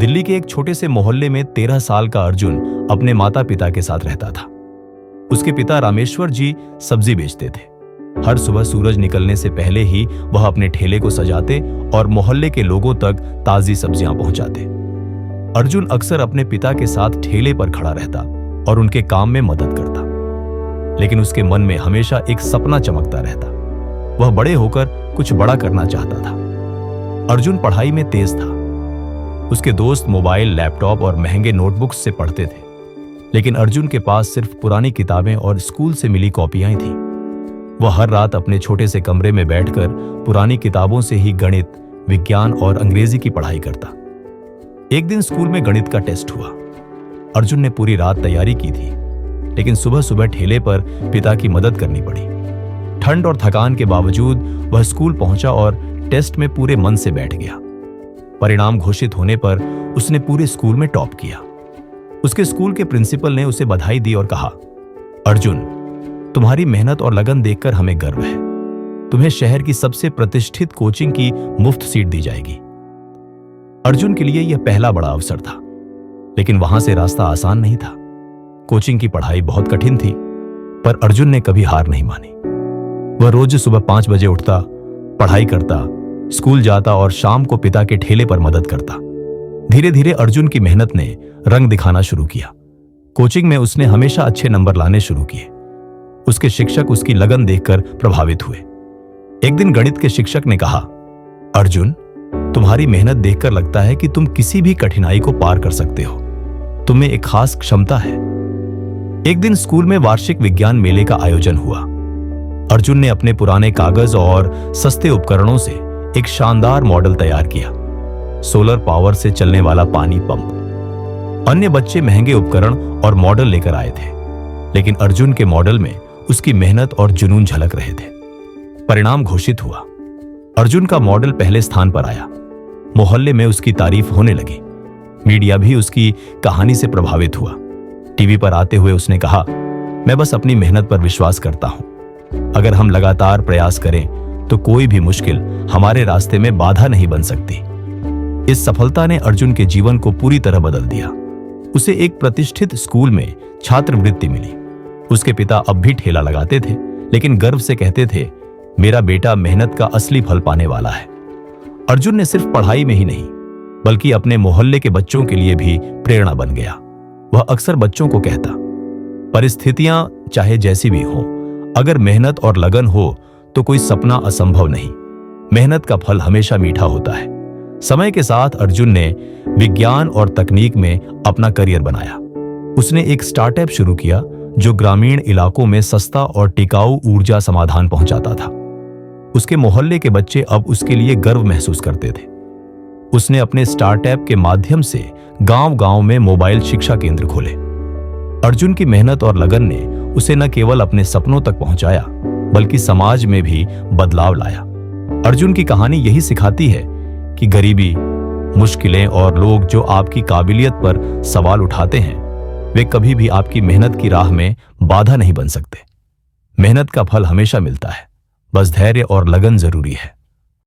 दिल्ली के एक छोटे से मोहल्ले में 13 साल का अर्जुन अपने माता पिता के साथ रहता था। उसके पिता रामेश्वर जी सब्जी बेचते थे। हर सुबह सूरज निकलने से पहले ही वह अपने ठेले को सजाते और मोहल्ले के लोगों तक ताजी सब्जियां पहुंचाते। अर्जुन अक्सर अपने पिता के साथ ठेले पर खड़ा रहता और उनके काम में मदद करता, लेकिन उसके मन में हमेशा एक सपना चमकता रहता। वह बड़े होकर कुछ बड़ा करना चाहता था। अर्जुन पढ़ाई में तेज था। उसके दोस्त मोबाइल, लैपटॉप और महंगे नोटबुक्स से पढ़ते थे, लेकिन अर्जुन के पास सिर्फ पुरानी किताबें और स्कूल से मिली कॉपियां ही थीं। वह हर रात अपने छोटे से कमरे में बैठकर पुरानी किताबों से ही गणित, विज्ञान और अंग्रेजी की पढ़ाई करता। एक दिन स्कूल में गणित का टेस्ट हुआ। अर्जुन ने पूरी रात तैयारी की थी, लेकिन सुबह सुबह ठेले पर पिता की मदद करनी पड़ी। ठंड और थकान के बावजूद वह स्कूल पहुंचा और टेस्ट में पूरे मन से बैठ गया। परिणाम घोषित होने पर उसने पूरे स्कूल में टॉप किया। उसके स्कूल के प्रिंसिपल ने उसे बधाई दी और कहा, अर्जुन, तुम्हारी मेहनत और लगन देखकर हमें गर्व है। तुम्हें शहर की सबसे प्रतिष्ठित कोचिंग की मुफ्त सीट दी जाएगी। अर्जुन के लिए यह पहला बड़ा अवसर था, लेकिन वहां से रास्ता आसान नहीं था। कोचिंग की पढ़ाई बहुत कठिन थी, पर अर्जुन ने कभी हार नहीं मानी। वह रोज सुबह 5 बजे उठता, पढ़ाई करता, स्कूल जाता और शाम को पिता के ठेले पर मदद करता। धीरे धीरे अर्जुन की मेहनत ने रंग दिखाना शुरू किया। कोचिंग में उसने हमेशा अच्छे नंबर लाने शुरू किए। उसके शिक्षक उसकी लगन देखकर प्रभावित हुए। एक दिन गणित के शिक्षक ने कहा, अर्जुन, तुम्हारी मेहनत देखकर लगता है कि तुम किसी भी कठिनाई को पार कर सकते हो। तुम्हें एक खास क्षमता है। एक दिन स्कूल में वार्षिक विज्ञान मेले का आयोजन हुआ। अर्जुन ने अपने पुराने कागज और सस्ते उपकरणों से एक शानदार मॉडल तैयार किया। सोलर पावर से चलने वाला पानी पंप। अन्य बच्चे महंगे उपकरण और मॉडल लेकर आए थे, लेकिन अर्जुन के मॉडल में उसकी मेहनत और जुनून झलक रहे थे। परिणाम घोषित हुआ। अर्जुन का मॉडल पहले स्थान पर आया। मोहल्ले में उसकी तारीफ होने लगी। मीडिया भी उसकी कहानी से प्रभावित हुआ। टीवी पर आते हुए उसने कहा, मैं बस अपनी मेहनत पर विश्वास करता हूं। अगर हम लगातार प्रयास करें तो कोई भी मुश्किल हमारे रास्ते में बाधा नहीं बन सकती। इस सफलता ने अर्जुन के जीवन को पूरी तरह बदल दिया। उसे एक प्रतिष्ठित स्कूल में छात्रवृत्ति मिली। उसके पिता अब भी ठेला लगाते थे, लेकिन गर्व से कहते थे, मेरा बेटा मेहनत का असली फल पाने वाला है। अर्जुन ने सिर्फ पढ़ाई में ही नहीं, बल्कि अपने मोहल्ले के बच्चों के लिए भी प्रेरणा बन गया। वह अक्सर बच्चों को कहता, परिस्थितियां चाहे जैसी भी हों, अगर मेहनत और लगन हो तो कोई सपना असंभव नहीं। मेहनत का फल हमेशा मीठा होता है। समय के साथ अर्जुन ने विज्ञान और तकनीक में अपना करियर बनाया। उसने एक स्टार्टअप शुरू किया जो ग्रामीण इलाकों में सस्ता और टिकाऊ ऊर्जा समाधान पहुंचाता था। उसके मोहल्ले के बच्चे अब उसके लिए गर्व महसूस करते थे। उसने अपने स्टार्टअप के माध्यम से गांव-गांव में मोबाइल शिक्षा केंद्र खोले। अर्जुन की मेहनत और लगन ने उसे न केवल अपने सपनों तक पहुंचाया, बल्कि समाज में भी बदलाव लाया। अर्जुन की कहानी यही सिखाती है कि गरीबी, मुश्किलें और लोग जो आपकी काबिलियत पर सवाल उठाते हैं, वे कभी भी आपकी मेहनत की राह में बाधा नहीं बन सकते। मेहनत का फल हमेशा मिलता है, बस धैर्य और लगन जरूरी है।